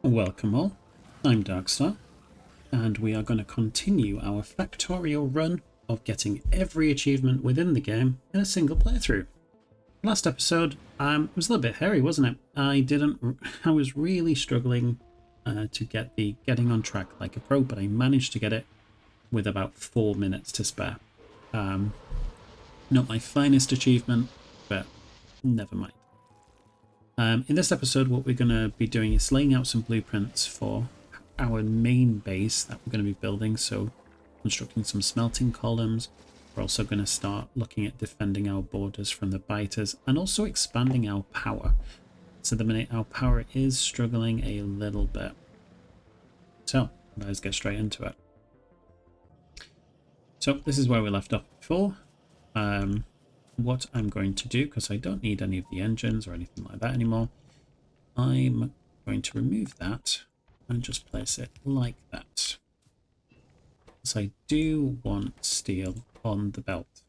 Welcome all, I'm Darkstar, and we are going to continue our Factorio run of getting every achievement within the game in a single playthrough. Last episode was a little bit hairy, wasn't it? I was really struggling to get the getting on track like a pro, but I managed to get it with about 4 minutes to spare. Not my finest achievement, but never mind. In this episode, what we're going to be doing is laying out some blueprints for our main base that we're going to be building. So constructing some smelting columns. We're also going to start looking at defending our borders from the biters and also expanding our power. So the minute our power is struggling a little bit. So let's get straight into it. So this is where we left off before. What I'm going to do, because I don't need any of the engines or anything like that anymore, I'm going to remove that and just place it like that. So I do want steel on the belt.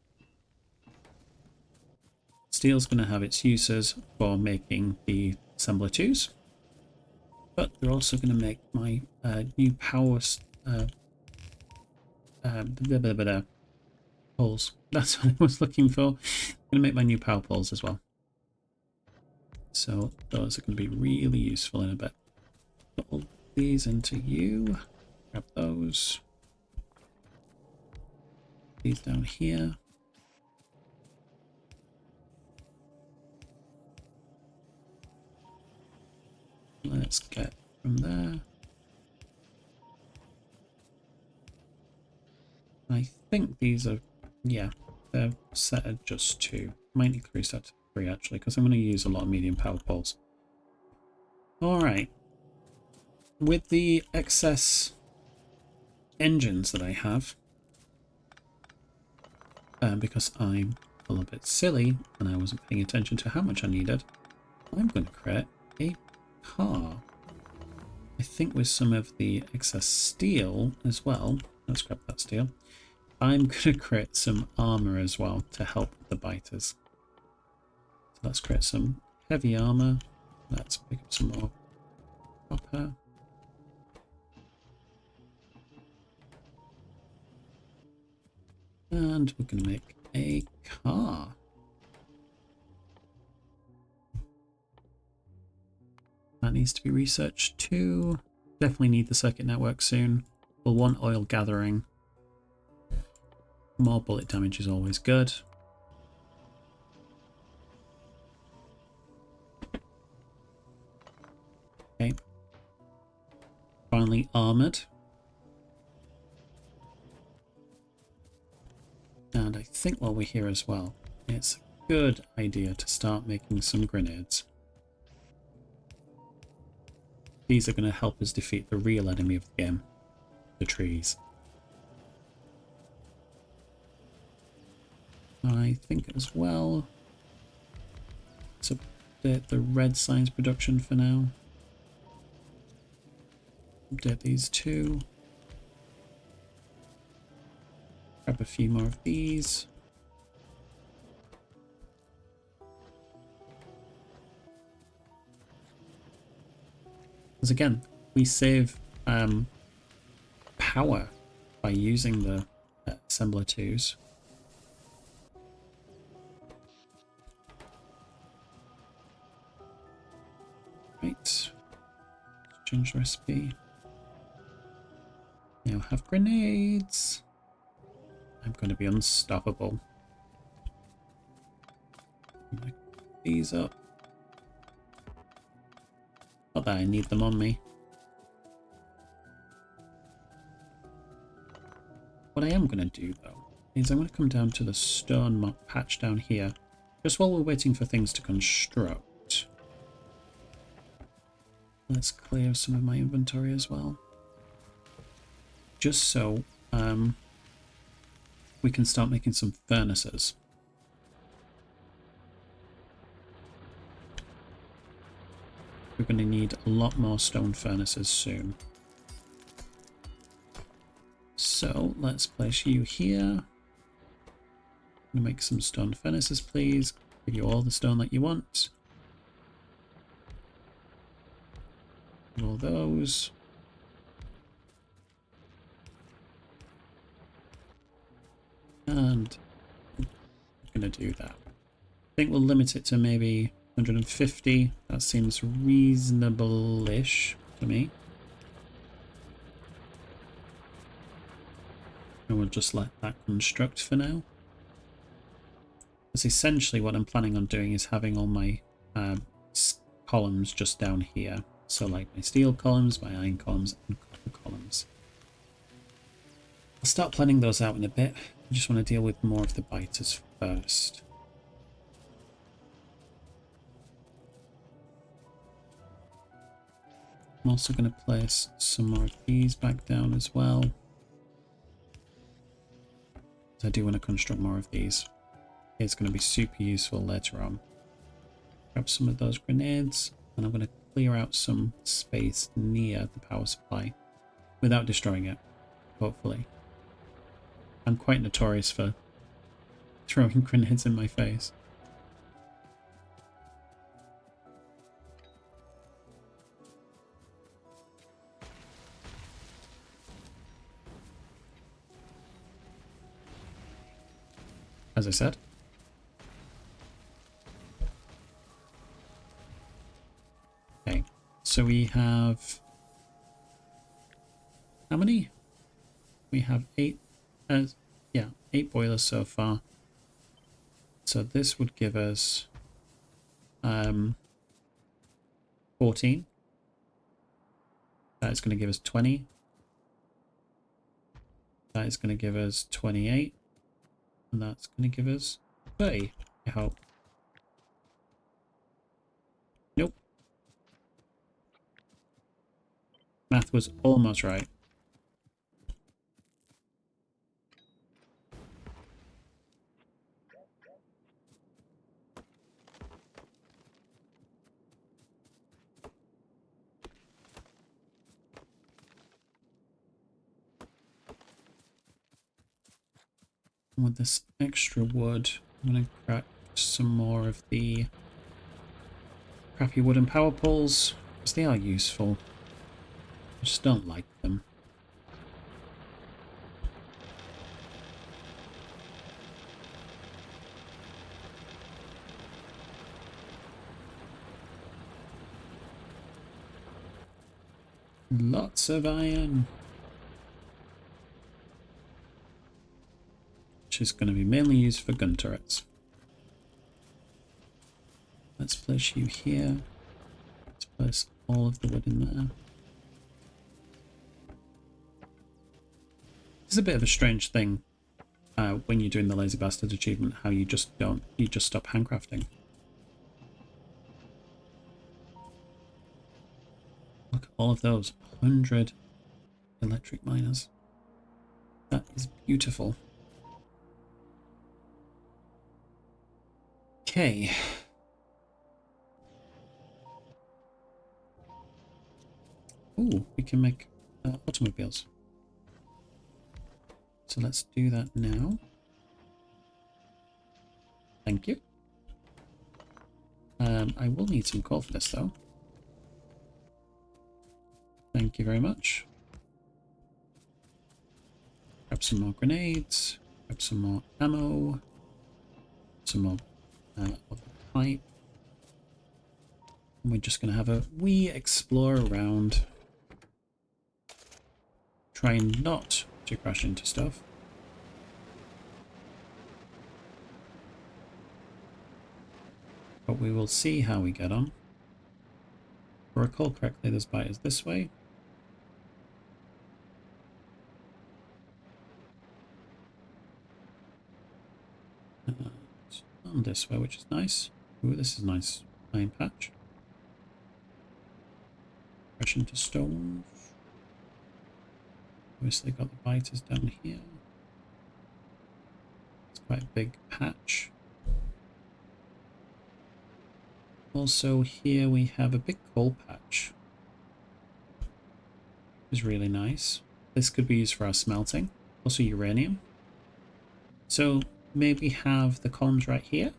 Steel's going to have its uses for making the assembler 2s, but they're also going to make my new power poles. That's what I was looking for. I'm going to make my new power poles as well. So those are going to be really useful in a bit. Put all these into you. Grab those. These down here. Let's get from there. I think these are, yeah, they're set at just 2. Might increase that to 3 actually, because I'm going to use a lot of medium power poles. Alright. With the excess engines that I have, because I'm a little bit silly and I wasn't paying attention to how much I needed, I'm going to create a car. I think with some of the excess steel as well, let's grab that steel, I'm going to create some armor as well to help the biters. So let's create some heavy armor. Let's pick up some more copper. And we're going to make a car. That needs to be researched too. Definitely need the circuit network soon. We'll want oil gathering. More bullet damage is always good. Okay. Finally armored. And I think while we're here as well, it's a good idea to start making some grenades. These are going to help us defeat the real enemy of the game, the trees. I think as well, let's update the red signs production for now. Update these 2. Grab a few more of these. Because again, we save power by using the assembler 2s. Right. Let's change the recipe. Now have grenades. I'm going to be unstoppable. Pick these up. Not that I need them on me. What I am going to do though is I'm going to come down to the stone patch down here just while we're waiting for things to construct. Let's clear some of my inventory as well. Just so we can start making some furnaces. We're going to need a lot more stone furnaces soon. So let's place you here. Make some stone furnaces, please. Give you all the stone that you want. All those. And I'm going to do that. I think we'll limit it to maybe 150. That seems reasonable-ish to me. And we'll just let that construct for now. Because essentially what I'm planning on doing is having all my columns just down here. So like my steel columns, my iron columns, and copper columns. I'll start planning those out in a bit. I just want to deal with more of the biters first. I'm also going to place some more of these back down as well. I do want to construct more of these. It's going to be super useful later on. Grab some of those grenades, and I'm going to clear out some space near the power supply without destroying it, hopefully. I'm quite notorious for throwing grenades in my face. As I said. Okay, so we have... How many? We have 8. Yeah, 8 boilers so far. So this would give us 14. That is going to give us 20. That is going to give us 28. And that's going to give us 30, I hope. Nope. Math was almost right. With this extra wood, I'm going to craft some more of the crappy wooden power poles, because they are useful. I just don't like them. Lots of iron. Which is going to be mainly used for gun turrets. Let's place you here. Let's place all of the wood in there. It's a bit of a strange thing when you're doing the Lazy Bastard achievement, how you just stop handcrafting. Look at all of those 100 electric miners. That is beautiful. Okay. Ooh, we can make automobiles. So let's do that now. Thank you. I will need some coal for this though. Thank you very much. Grab some more grenades. Grab some more ammo. Some more pipe. And we're just going to have a wee explore around. Trying not to crash into stuff. But we will see how we get on. If I recall correctly, there's biters this way. On this way, which is nice. Ooh, this is nice. Iron patch. Crash into stone. Obviously got the biters down here. It's quite a big patch. Also here we have a big coal patch. Which is really nice. This could be used for our smelting. Also uranium. So maybe have the columns right here.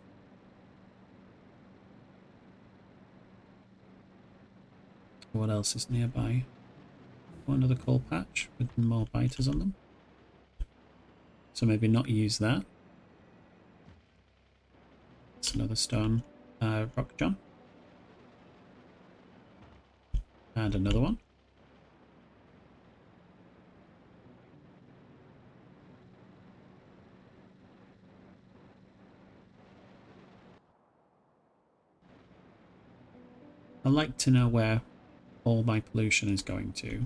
What else is nearby? Oh, another coal patch with more biters on them. So maybe not use that. It's another stone rock jump. And another one. I like to know where all my pollution is going to.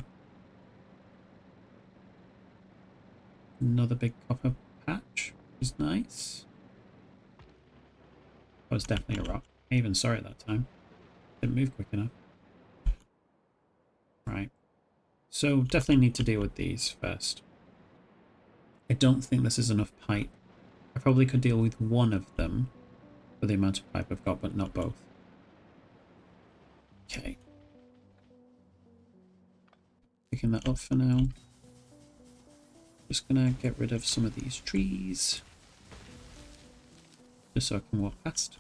Another big copper patch is nice. That was definitely a rock. I even saw it that time. Didn't move quick enough. Right. So definitely need to deal with these first. I don't think this is enough pipe. I probably could deal with one of them for the amount of pipe I've got, but not both. Okay. Picking that up for now. Just gonna get rid of some of these trees. Just so I can walk past.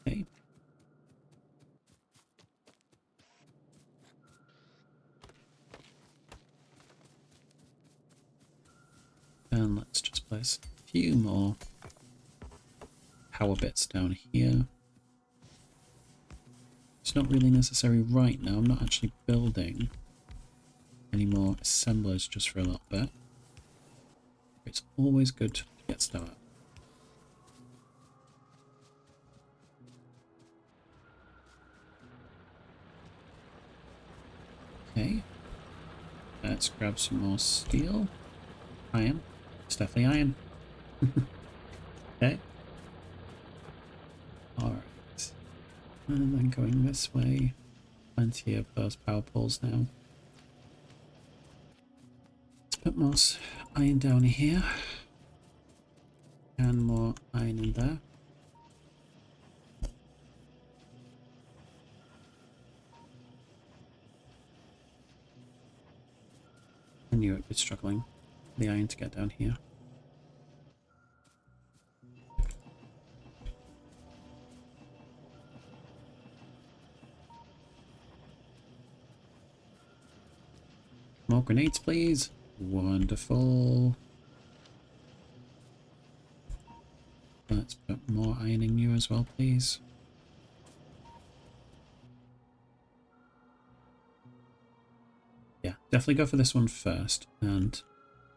Okay. And let's just place a few more power bits down here. It's not really necessary right now. I'm not actually building any more assemblers just for a little bit. It's always good to get started. Okay. Let's grab some more steel. Iron. It's definitely iron. Okay. Alright. And then going this way. Plenty of those power poles now. Let's put more iron down here. And more iron in there. I knew it was struggling. The iron to get down here. More grenades, please. Wonderful. Let's put more iron in you as well, please. Yeah, definitely go for this one first, and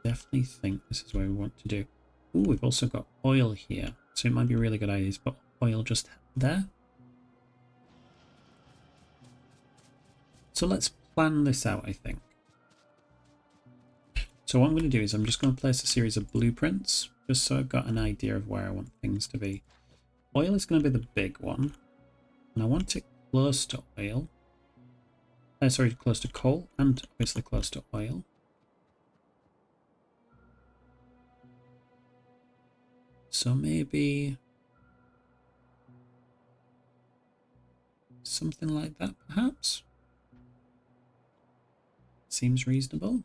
definitely think this is where we want to do. Ooh, we've also got oil here, so it might be a really good idea to put oil just there. So let's plan this out, I think. So what I'm going to do is I'm just going to place a series of blueprints, just so I've got an idea of where I want things to be. Oil is going to be the big one, and I want it close to oil. Sorry, close to coal, and obviously close to oil. So maybe something like that, perhaps? Seems reasonable.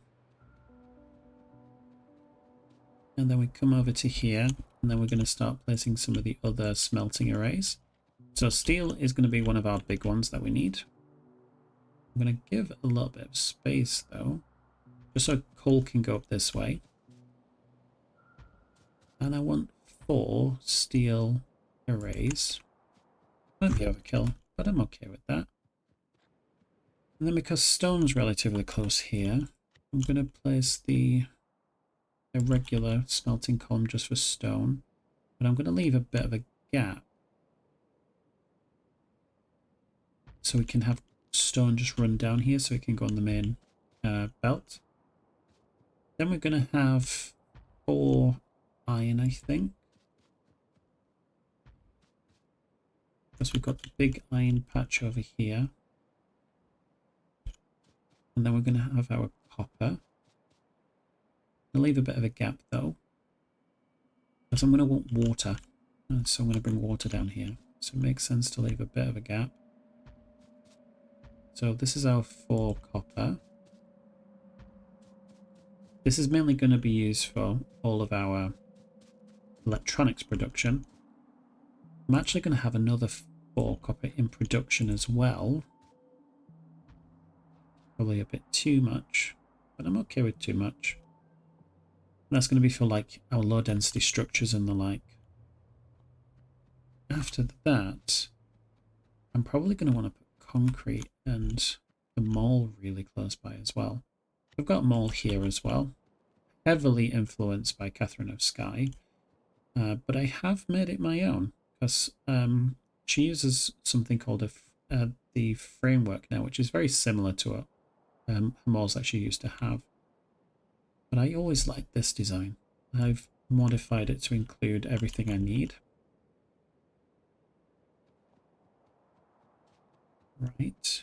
And then we come over to here, and then we're going to start placing some of the other smelting arrays. So steel is going to be one of our big ones that we need. I'm going to give a little bit of space, though, just so coal can go up this way. And I want 4 steel arrays. Might be overkill, but I'm okay with that. And then because stone's relatively close here, I'm going to place the irregular smelting column just for stone. But I'm going to leave a bit of a gap, so we can have stone just run down here so it can go on the main belt. Then we're going to have 4 iron, I think. Because we've got the big iron patch over here. And then we're going to have our copper. I'll leave a bit of a gap though. Because I'm going to want water. So I'm going to bring water down here. So it makes sense to leave a bit of a gap. So this is our 4 copper. This is mainly going to be used for all of our electronics production. I'm actually going to have another 4 copper in production as well. Probably a bit too much, but I'm okay with too much. And that's going to be for like our low density structures and the like. After that, I'm probably going to want to put concrete and the mall really close by as well. I've got a mall here as well, heavily influenced by Catherine of Skye, but I have made it my own because she uses something called the framework now, which is very similar to her malls that she used to have. But I always liked this design. I've modified it to include everything I need. Right.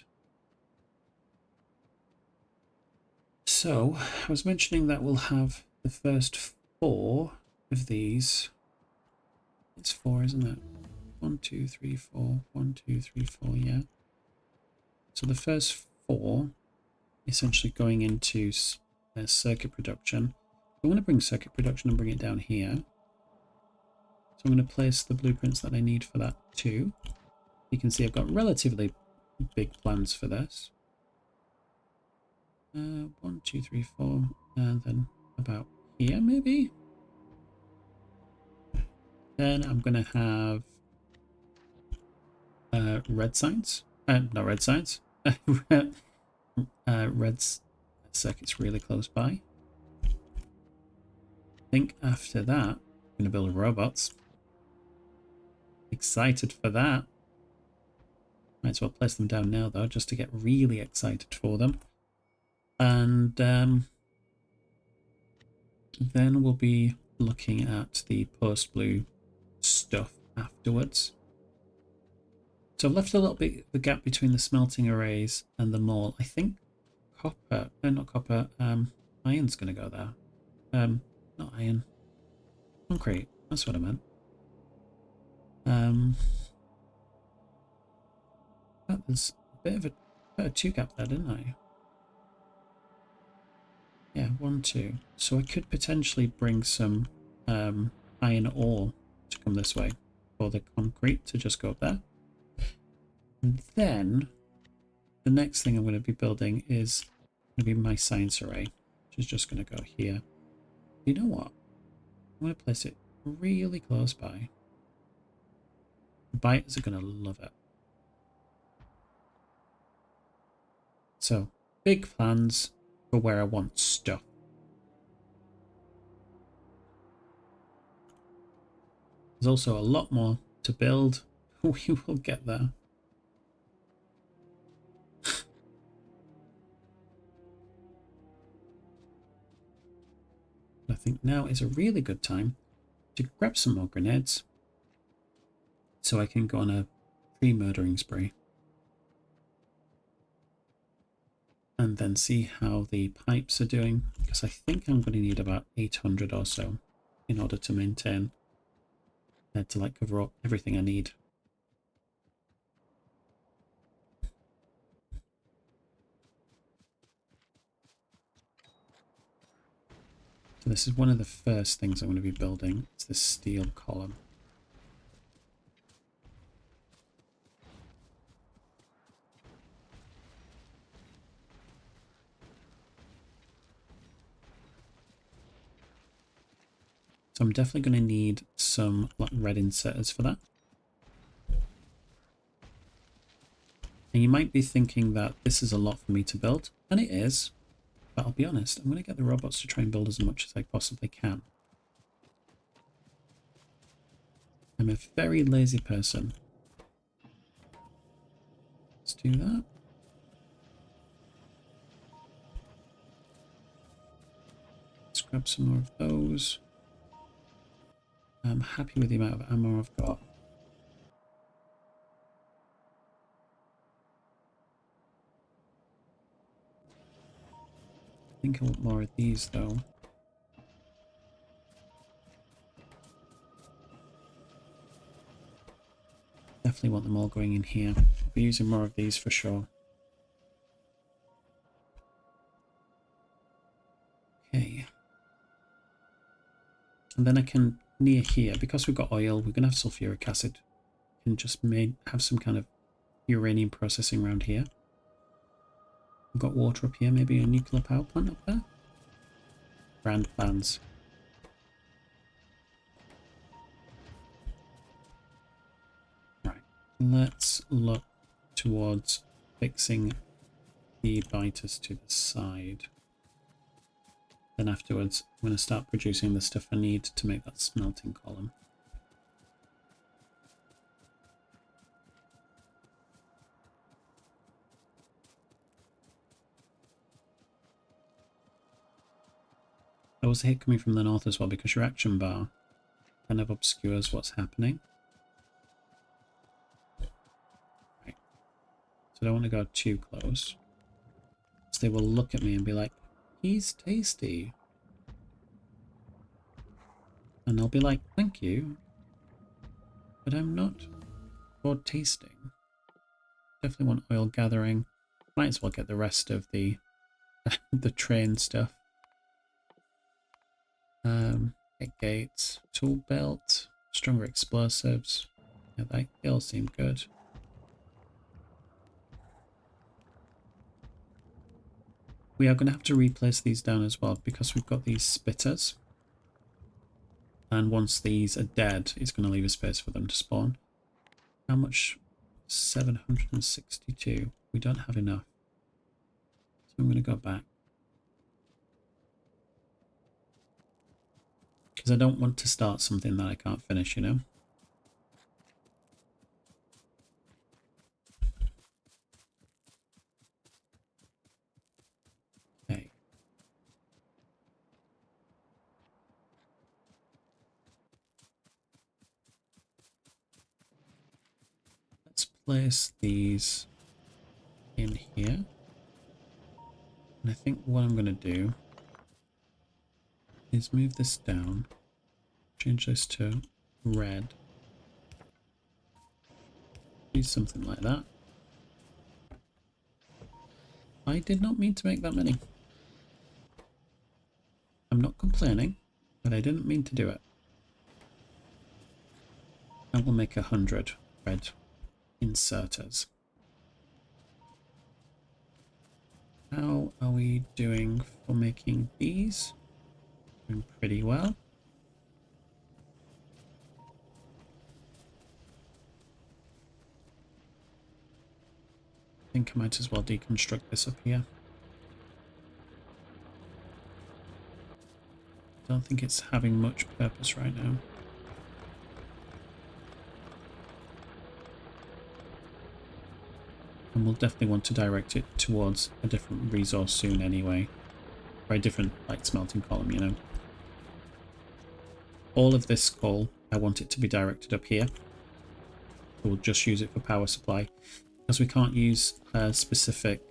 So, I was mentioning that we'll have the first 4 of these. It's 4, isn't it? 1, 2, 3, 4. 1, 2, 3, 4, yeah. So the first 4 essentially going into circuit production. I'm going to bring circuit production and bring it down here. So I'm going to place the blueprints that I need for that too. You can see I've got relatively big plans for this. 1, 2, 3, 4, and then about here maybe. Then I'm going to have red signs. Not red signs. Red circuits really close by. I think after that, I'm going to build robots. Excited for that. Might as well place them down now though, just to get really excited for them. And then we'll be looking at the post-blue stuff afterwards. So I've left a little bit of a gap between the smelting arrays and the mall. I think copper, not copper, iron's going to go there. Not iron. Concrete, that's what I meant. There's a bit of a 2 gap there, didn't I? Yeah, 1, 2. So I could potentially bring some iron ore to come this way for the concrete to just go up there. And then the next thing I'm going to be building is going to be my science array, which is just going to go here. You know what? I'm going to place it really close by. The biters are going to love it. So, big plans for where I want stuff. There's also a lot more to build. We will get there. I think now is a really good time to grab some more grenades so I can go on a pre-murdering spree. And then see how the pipes are doing, because I think I'm going to need about 800 or so in order to maintain, to like cover up everything I need. So this is one of the first things I'm going to be building. It's this steel column. So I'm definitely going to need some like red inserters for that. And you might be thinking that this is a lot for me to build, and it is, but I'll be honest, I'm going to get the robots to try and build as much as I possibly can. I'm a very lazy person. Let's do that. Let's grab some more of those. I'm happy with the amount of ammo I've got. I think I want more of these though. Definitely want them all going in here. I'll be using more of these for sure. Okay. And then I can, near here, because we've got oil, we're going to have sulfuric acid. I can just have some kind of uranium processing around here. We've got water up here, maybe a nuclear power plant up there. Grand plans. Right, let's look towards fixing the biters to the side. Then afterwards, I'm going to start producing the stuff I need to make that smelting column. There was a hit coming from the north as well because your action bar kind of obscures what's happening. Right. So I don't want to go too close. So they will look at me and be like, he's tasty. And I'll be like, thank you. But I'm not for tasting. Definitely want oil gathering. Might as well get the rest of the the train stuff. Hit gates, tool belt, stronger explosives. Yeah, they all seem good. We are going to have to replace these down as well because we've got these spitters. And once these are dead, it's going to leave a space for them to spawn. How much? 762. We don't have enough. So I'm going to go back. Because I don't want to start something that I can't finish, you know? Okay. Let's place these in here. And I think what I'm going to do is move this down. Change this to red. Do something like that. I did not mean to make that many. I'm not complaining, but I didn't mean to do it. I will make 100 red inserters. How are we doing for making these? Doing pretty well. I think I might as well deconstruct this up here. I don't think it's having much purpose right now. And we'll definitely want to direct it towards a different resource soon anyway. Or a different, like, smelting column, you know. All of this coal, I want it to be directed up here. We'll just use it for power supply. Because we can't use a specific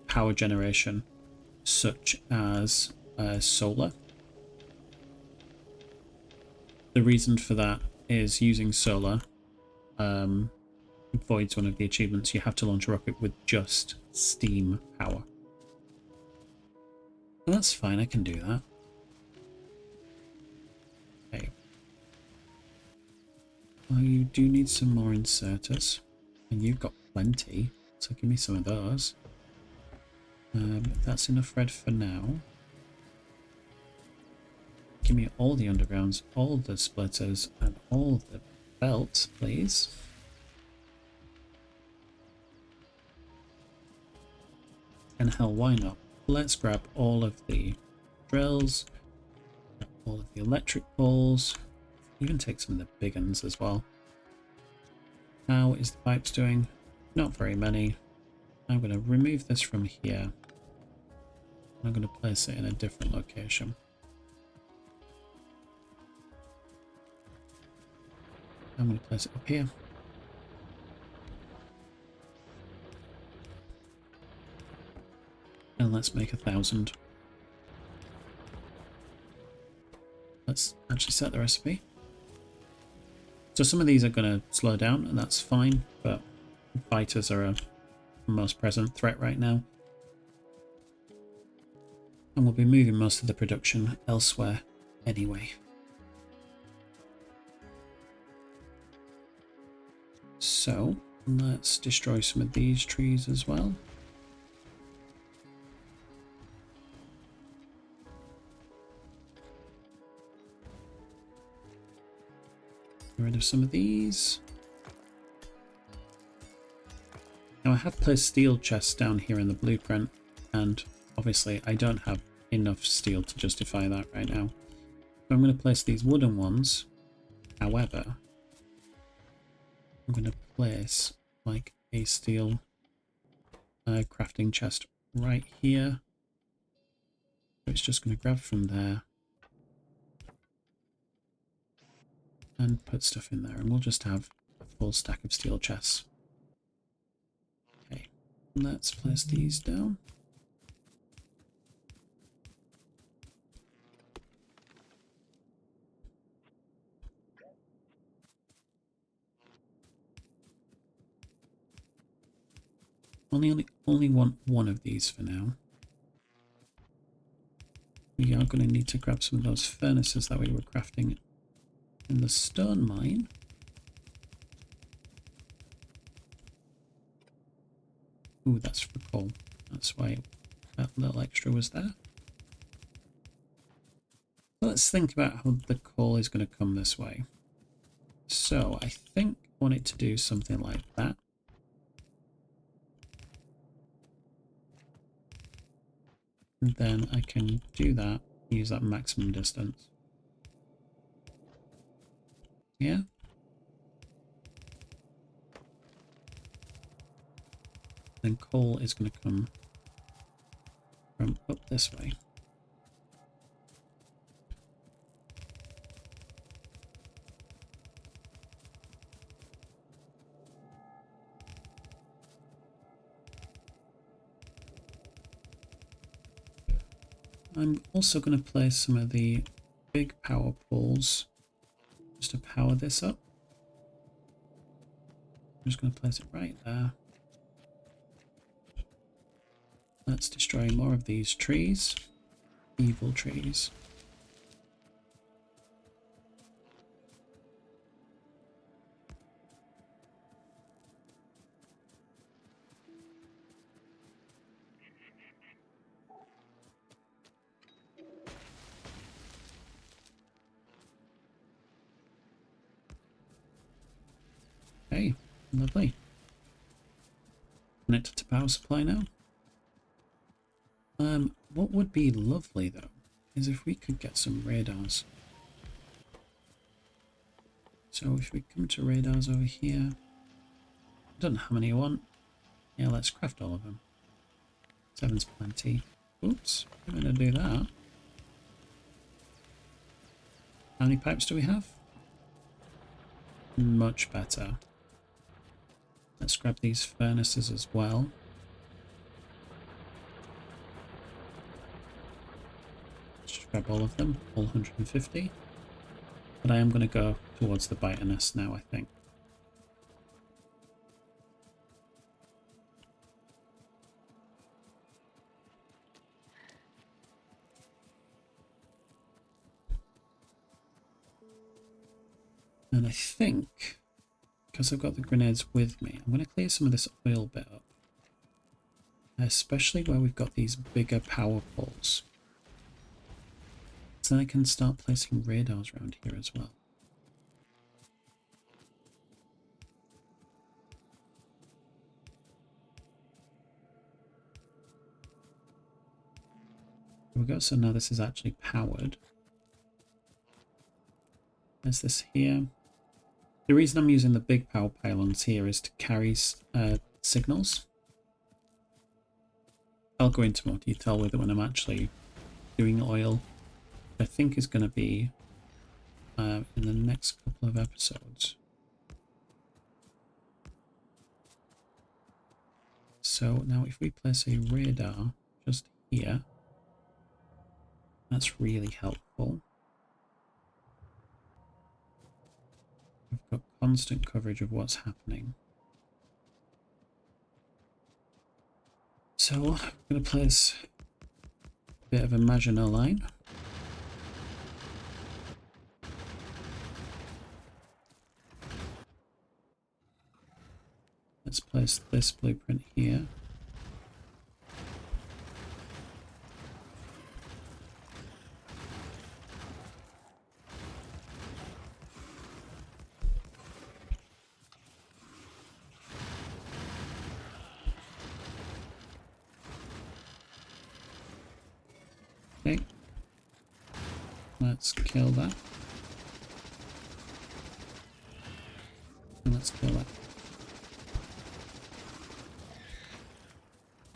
power generation, such as solar. The reason for that is using solar voids one of the achievements. You have to launch a rocket with just steam power. Well, that's fine, I can do that. Okay. Well, you do need some more inserters. And you've got plenty, so give me some of those. That's enough red for now. Give me all the undergrounds, all the splitters, and all the belts, please. And hell, why not? Let's grab all of the drills, all of the electric poles, even take some of the big ones as well. How is the pipes doing? Not very many. I'm going to remove this from here. I'm going to place it in a different location. I'm going to place it up here. And let's make 1,000. Let's actually set the recipe. So some of these are going to slow down, and that's fine, but fighters are a most present threat right now. And we'll be moving most of the production elsewhere anyway. So let's destroy some of these trees as well. Get rid of some of these. Now I have placed steel chests down here in the blueprint, and obviously I don't have enough steel to justify that right now. So I'm going to place these wooden ones. However, I'm going to place like a steel crafting chest right here. So it's just going to grab from there and put stuff in there, and we'll just have a full stack of steel chests. Okay, let's place these down. Only want one of these for now. We are going to need to grab some of those furnaces that we were crafting in the stone mine. Ooh, that's for coal. That's why that little extra was there. Let's think about how the coal is going to come this way. So I think I want it to do something like that. And then I can do that, use that maximum distance. Yeah. Then coal is going to come from up this way. I'm also going to place some of the big power poles just to power this up. I'm just going to place it right there. Let's destroy more of these trees. Evil trees. Okay, lovely. Connect to power supply now. What would be lovely though is if we could get some radars. So if we come to radars over here, I don't know how many I want. Yeah, let's craft all of them. 7's plenty. Oops, I'm going to do that. How many pipes do we have? Much better. Let's grab these furnaces as well. Just grab all of them, all 150. But I am going to go towards the biter nest now, I think. And I think, because I've got the grenades with me, I'm going to clear some of this oil bit up. Especially where we've got these bigger power poles. So then I can start placing radars around here as well. There we go, so now this is actually powered. There's this here. The reason I'm using the big power pylons here is to carry signals. I'll go into more detail with it when I'm actually doing oil. I think is going to be in the next couple of episodes. So now if we place a radar just here, that's really helpful. We've got constant coverage of what's happening. So I'm going to place a bit of a Maginot Line. Let's place this blueprint here. Okay. Let's kill that. And let's kill that.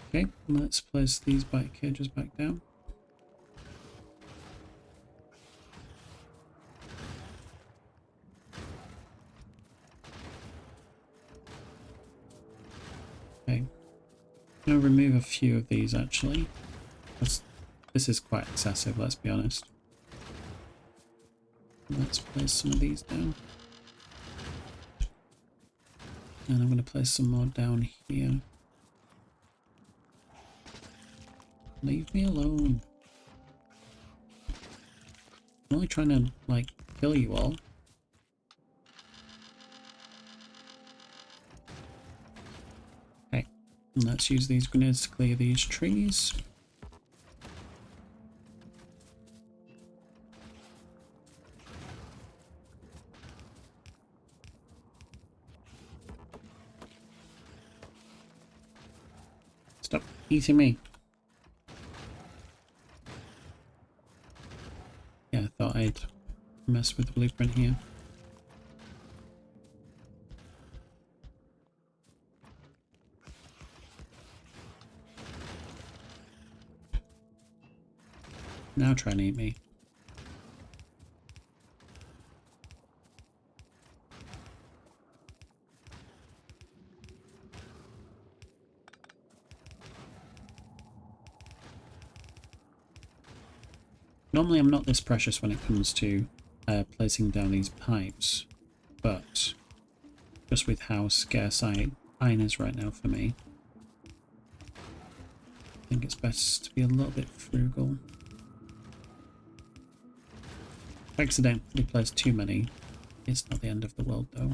Okay, let's place these bike cages back down. Okay, I'm going to remove a few of these actually. This is quite excessive, let's be honest. Let's place some of these down. And I'm going to place some more down here. Leave me alone. I'm only trying to, like, kill you all. Okay, and let's use these grenades to clear these trees. Stop eating me. Yeah, I thought I'd mess with the blueprint here. Now try and eat me. Normally I'm not this precious when it comes to placing down these pipes, but just with how scarce iron is right now for me, I think it's best to be a little bit frugal. If I accidentally place too many, it's not the end of the world though.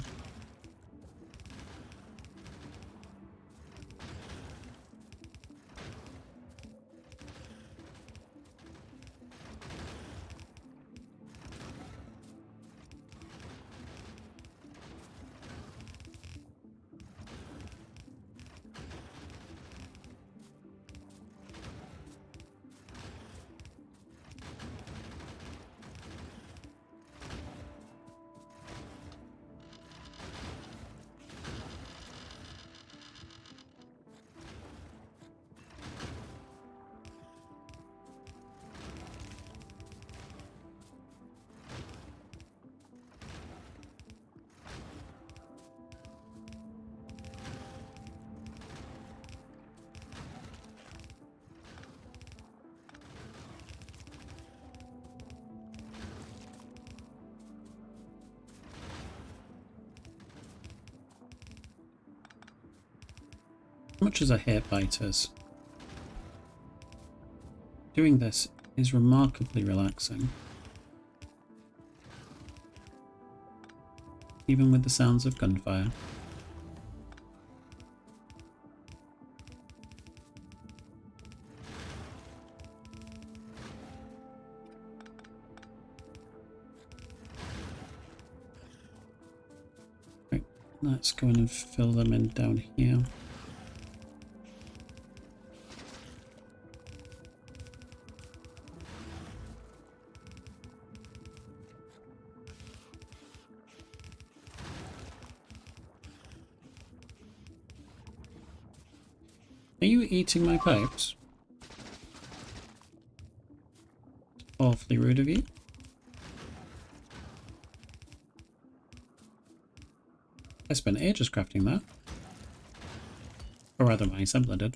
As much as I hate biters, doing this is remarkably relaxing. Even with the sounds of gunfire. Right, let's go in and fill them in down here. Are you eating my pipes? Awfully rude of you. I spent ages crafting that. Or rather, my assembler did.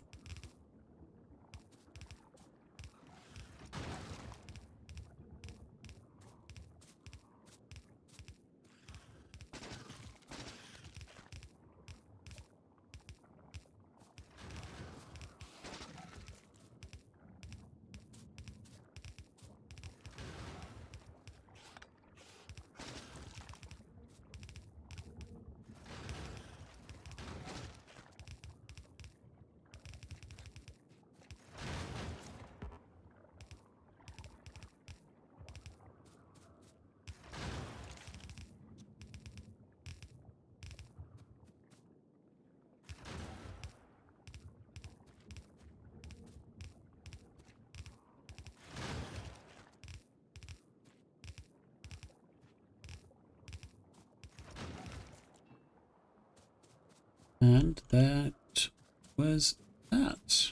And that was that.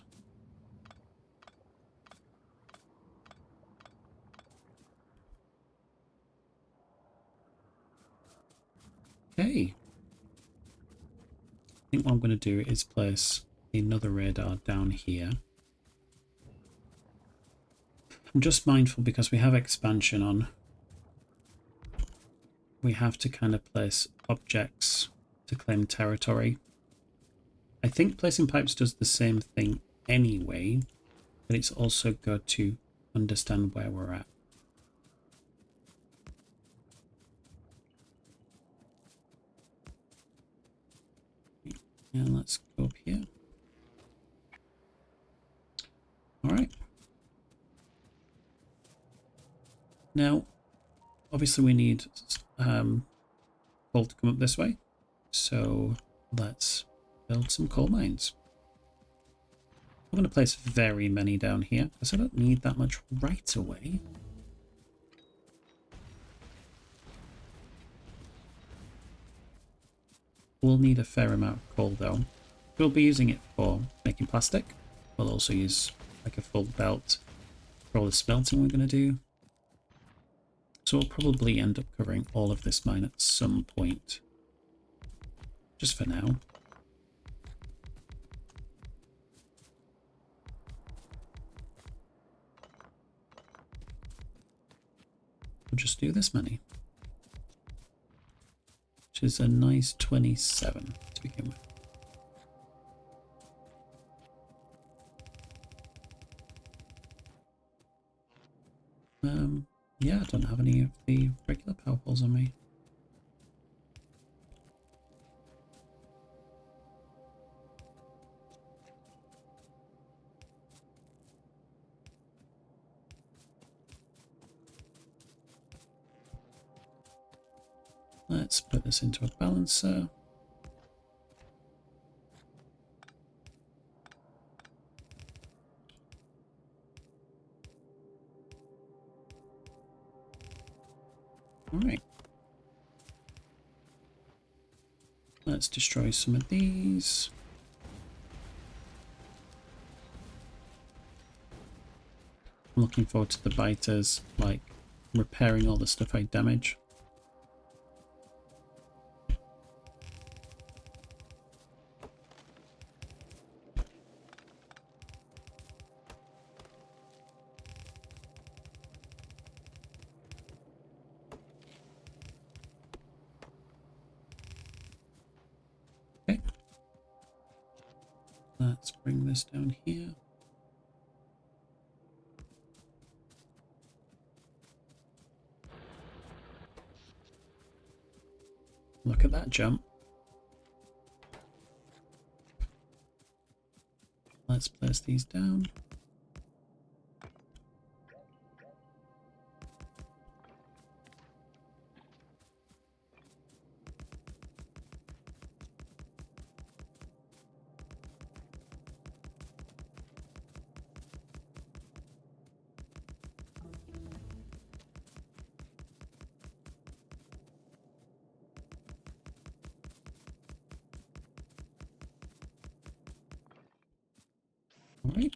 Okay. I think what I'm going to do is place another radar down here. I'm just mindful because we have expansion on. We have to kind of place objects to claim territory. I think placing pipes does the same thing anyway, but it's also good to understand where we're at. And let's go up here. All right. Now, obviously we need coal to come up this way. So let's build some coal mines. I'm going to place very many down here because I don't need that much right away. We'll need a fair amount of coal though. We'll be using it for making plastic. We'll also use like a full belt for all the smelting we're going to do. So we'll probably end up covering all of this mine at some point. Just for now. We'll just do this many. Which is a nice 27 to begin with. Yeah, I don't have any of the regular power poles on me. Let's put this into a balancer. All right. Let's destroy some of these. I'm looking forward to the biters, like repairing all the stuff I damage. Okay. Let's bring this down here. Look at that jump. Let's place these down. All right.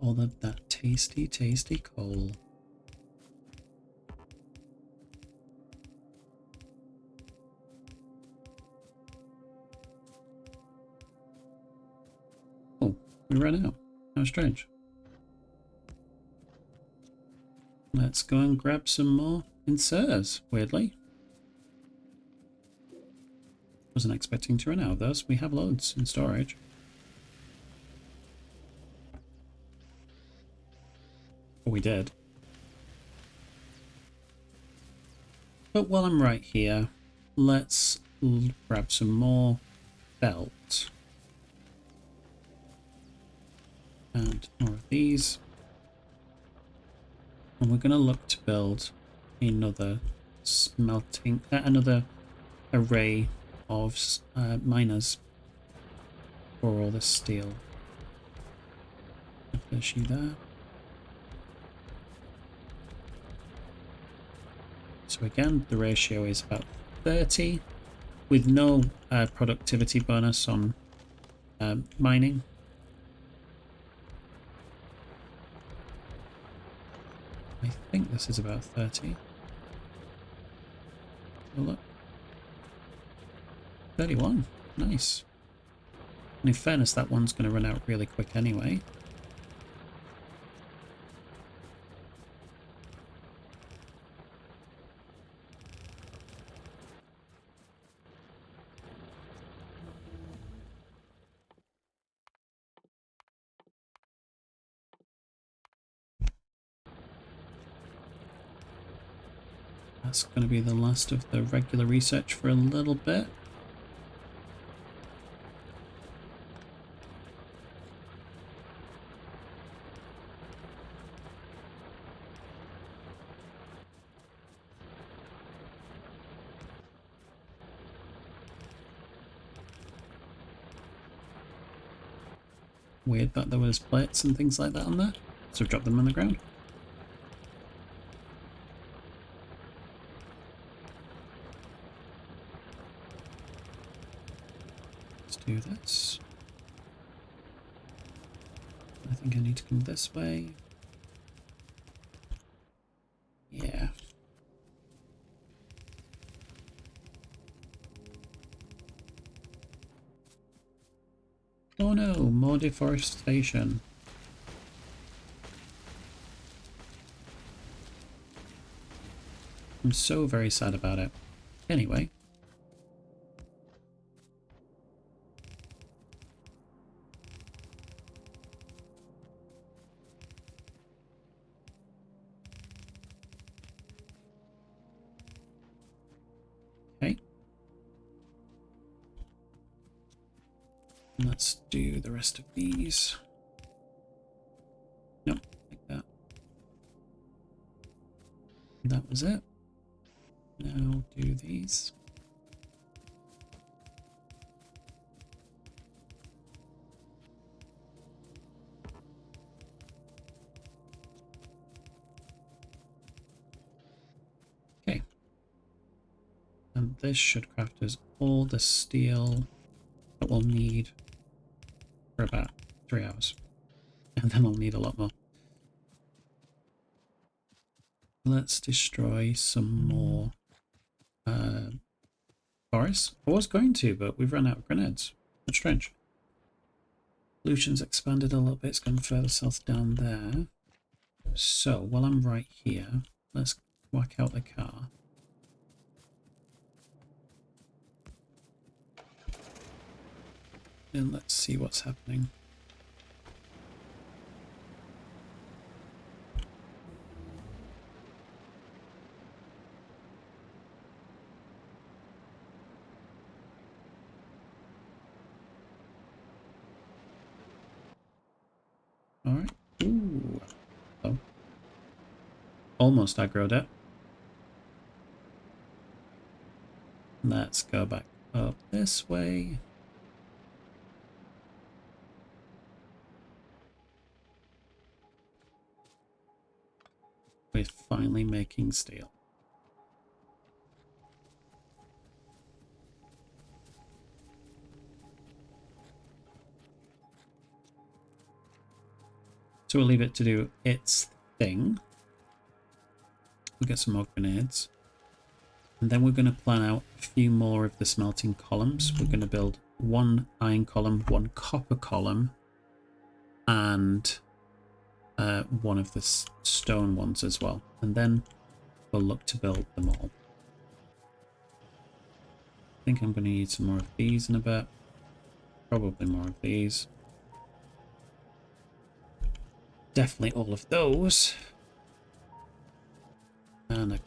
All of that tasty, tasty coal. Oh, we ran out. How strange. Let's go and grab some more inserters, weirdly. Wasn't expecting to run out of those. We have loads in storage. Oh, we did. But while I'm right here, let's grab some more felt. And more of these. And we're going to look to build another smelting, another array of miners for all this steel. There's you there. So again, the ratio is about 30 with no productivity bonus on mining. I think this is about 30. Oh, look. 31. Nice. And in fairness, that one's going to run out really quick anyway. That's going to be the last of the regular research for a little bit. Weird that there was plates and things like that on there, so drop them on the ground. Let's do this. I think I need to come this way. Yeah. Oh no, more deforestation. I'm so very sad about it. Anyway. Okay. Let's do the rest of these. Nope, like that. That was it. Now do these. Okay. And this should craft us all the steel that we'll need for about 3 hours. And then I'll need a lot more. Let's destroy some more forests. I was going to, but we've run out of grenades. That's strange. Pollution's expanded a little bit. It's gone further south down there. So, while I'm right here, let's whack out the car. And let's see what's happening. Alright. Ooh. Oh. Almost aggroed it. Let's go back up this way. We're finally making steel. So we'll leave it to do its thing. We'll get some more grenades. And then we're going to plan out a few more of the smelting columns. We're going to build one iron column, one copper column, and one of the stone ones as well. And then we'll look to build them all. I think I'm going to need some more of these in a bit. Probably more of these. Definitely all of those. And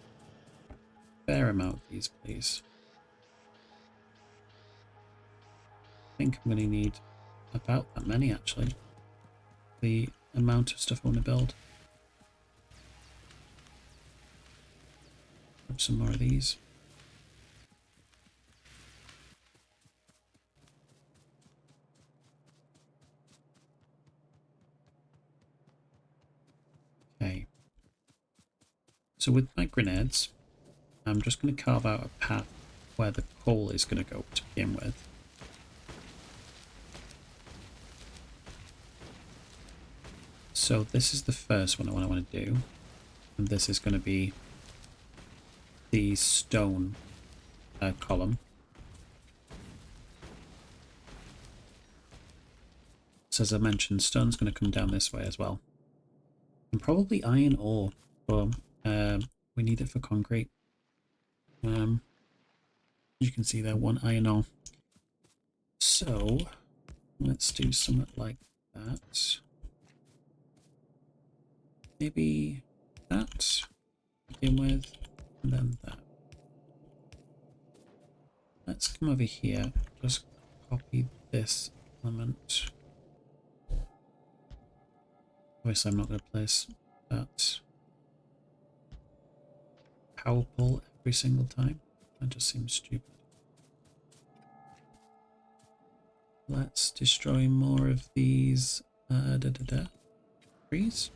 fair amount of these, please. I think I'm going to need about that many, actually. The amount of stuff I want to build. Grab some more of these. Okay. So with my grenades, I'm just going to carve out a path where the coal is going to go to begin with. So this is the first one I want to do. And this is going to be the stone column. So as I mentioned, stone's going to come down this way as well. And probably iron ore, but we need it for concrete. You can see there, 1 iron ore. So let's do something like that. Maybe that to begin with, and then that. Let's come over here, just copy this element. Obviously I'm not going to place that power pole every single time. That just seems stupid. Let's destroy more of these trees.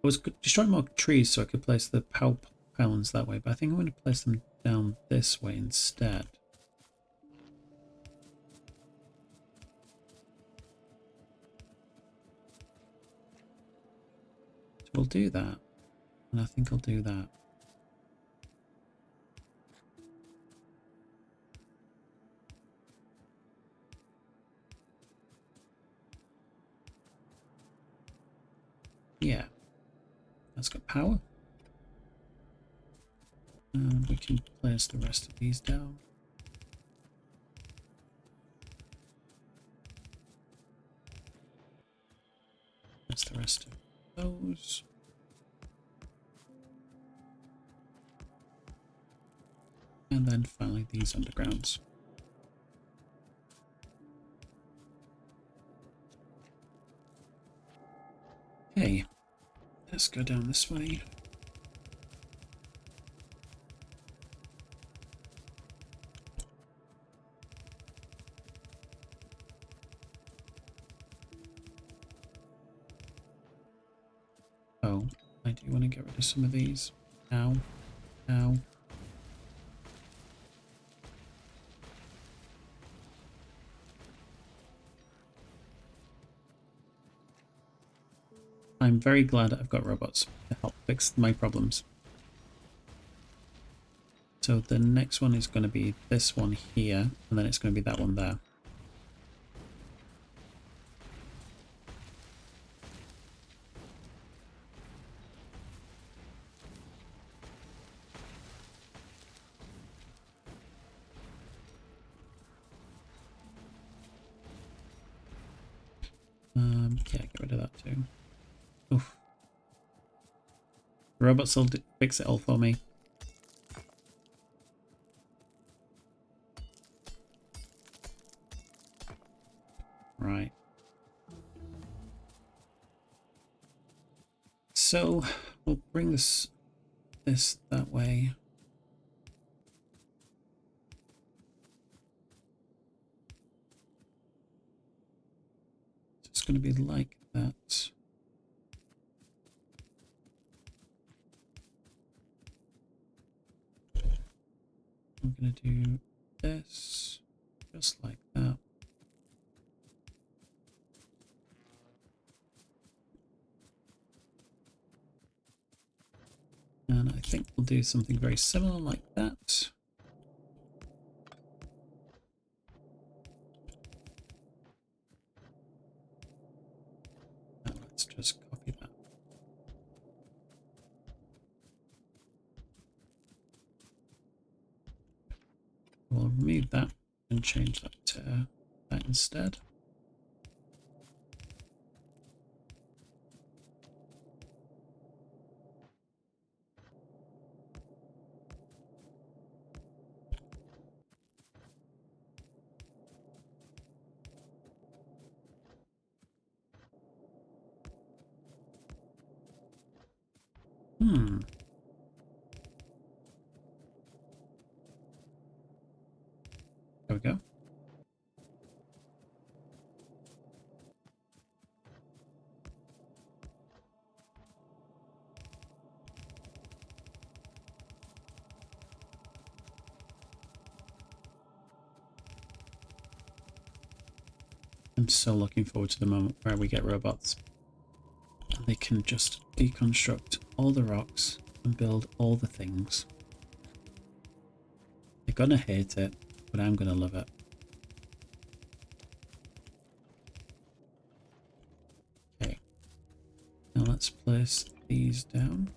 I was destroying more trees so I could place the power pylons that way, but I think I'm going to place them down this way instead. So we'll do that, and I think I'll do that. Yeah, that's got power. And we can place the rest of these down. That's the rest of those. And then finally these undergrounds. Okay, let's go down this way. Oh, I do want to get rid of some of these. Ow. Ow. I'm very glad I've got robots to help fix my problems. So the next one is going to be this one here, and then it's going to be that one there. Yeah, get rid of that too. Oof. The robots will fix it all for me. Right. So we'll bring this that way. It's going to be like that. I'm going to do this just like that. And I think we'll do something very similar like that. And let's just copy that. We'll remove that and change that to that instead. There we go. I'm so looking forward to the moment where we get robots. And they can just deconstruct all the rocks and build all the things. They're gonna hate it, but I'm gonna love it. Okay. Now let's place these down.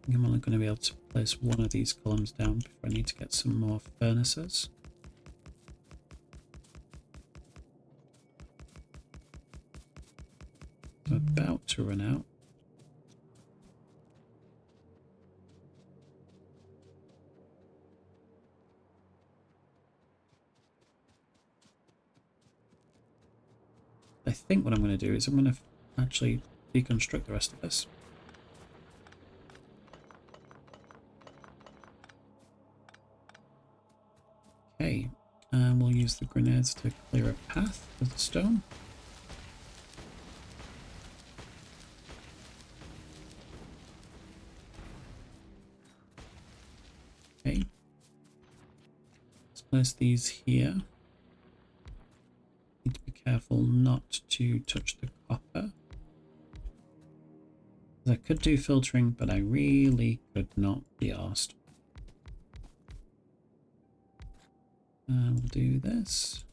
I think I'm only going to be able to place one of these columns down before I need to get some more furnaces. I'm about to run out. I think what I'm going to do is I'm going to actually deconstruct the rest of this. Okay, and we'll use the grenades to clear a path for the stone. Okay, let's place these here. Need to be careful not to touch the copper. I could do filtering, but I really could not be arsed. And we'll do this.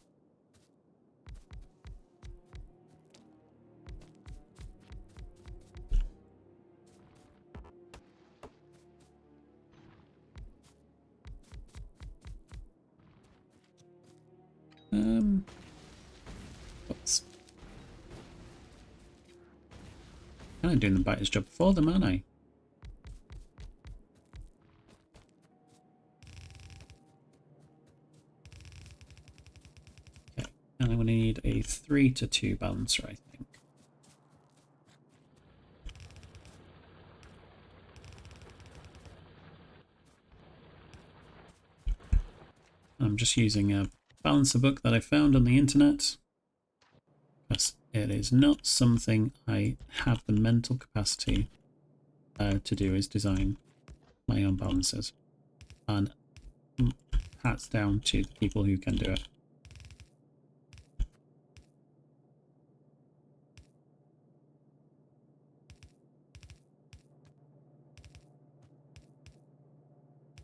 What's kind of doing the biter's job for them, aren't I? Okay, and I'm going to need a 3-to-2 balancer, I think. I'm just using a balancer book that I found on the internet, because it is not something I have the mental capacity to do, is design my own balancers. And hats down to the people who can do it.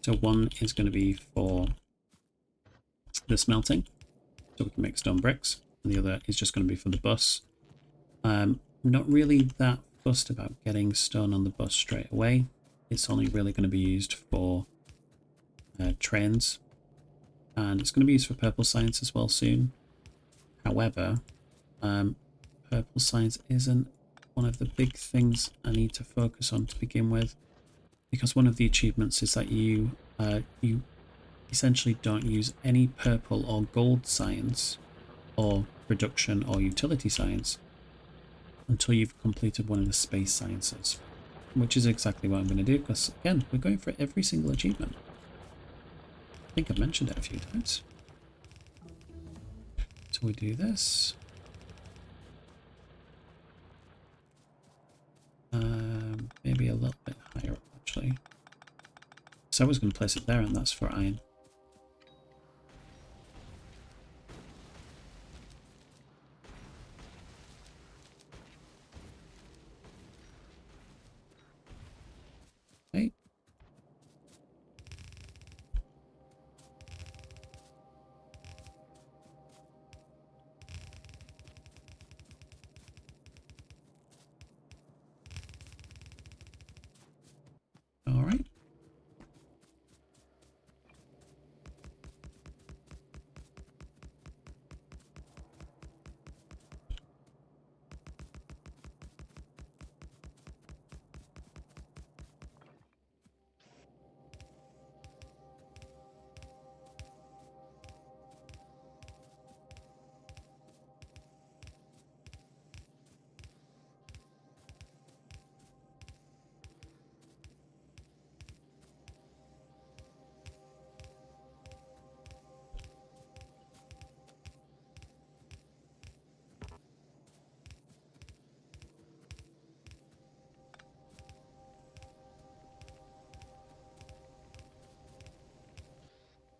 So one is going to be for the smelting, so we can make stone bricks, and the other is just going to be for the bus. I'm not really that fussed about getting stone on the bus straight away. It's only really going to be used for trains, and it's going to be used for purple science as well soon. However, purple science isn't one of the big things I need to focus on to begin with, because one of the achievements is that you essentially don't use any purple or gold science or production or utility science until you've completed one of the space sciences, which is exactly what I'm going to do, because again, we're going for every single achievement. I think I've mentioned it a few times. So we do this. Maybe a little bit higher up, actually. So I was going to place it there, and that's for iron. Okay. All right.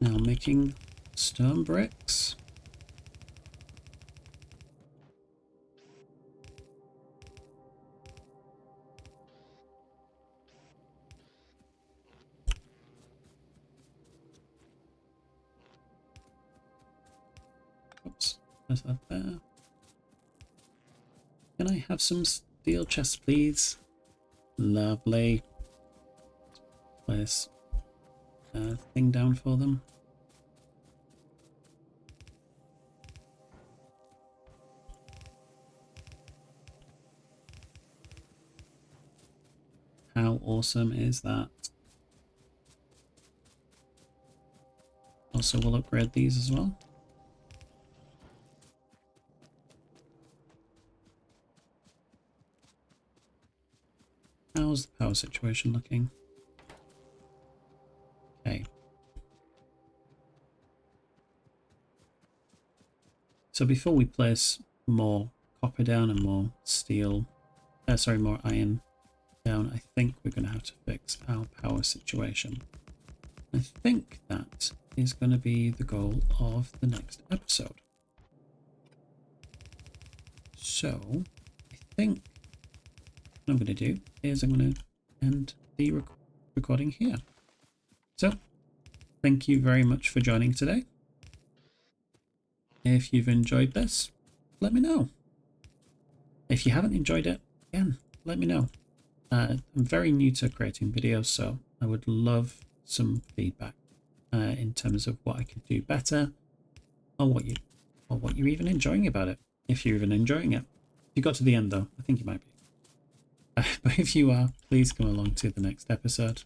Now making stone bricks. Oops, there's that there. Can I have some steel chests, please? Lovely. Place a thing down for them. How awesome is that? Also, we'll upgrade these as well. How's the power situation looking? Okay. So before we place more copper down and more steel, more iron down, I think we're going to have to fix our power situation. I think that is going to be the goal of the next episode. So I think what I'm going to do is I'm going to end the recording here. So thank you very much for joining today. If you've enjoyed this, let me know. If you haven't enjoyed it, again, let me know. I'm very new to creating videos, so I would love some feedback in terms of what I could do better, or what you're even enjoying about it. If you're even enjoying it. If you got to the end though, I think you might be. But if you are, please come along to the next episode.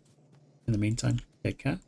In the meantime, take care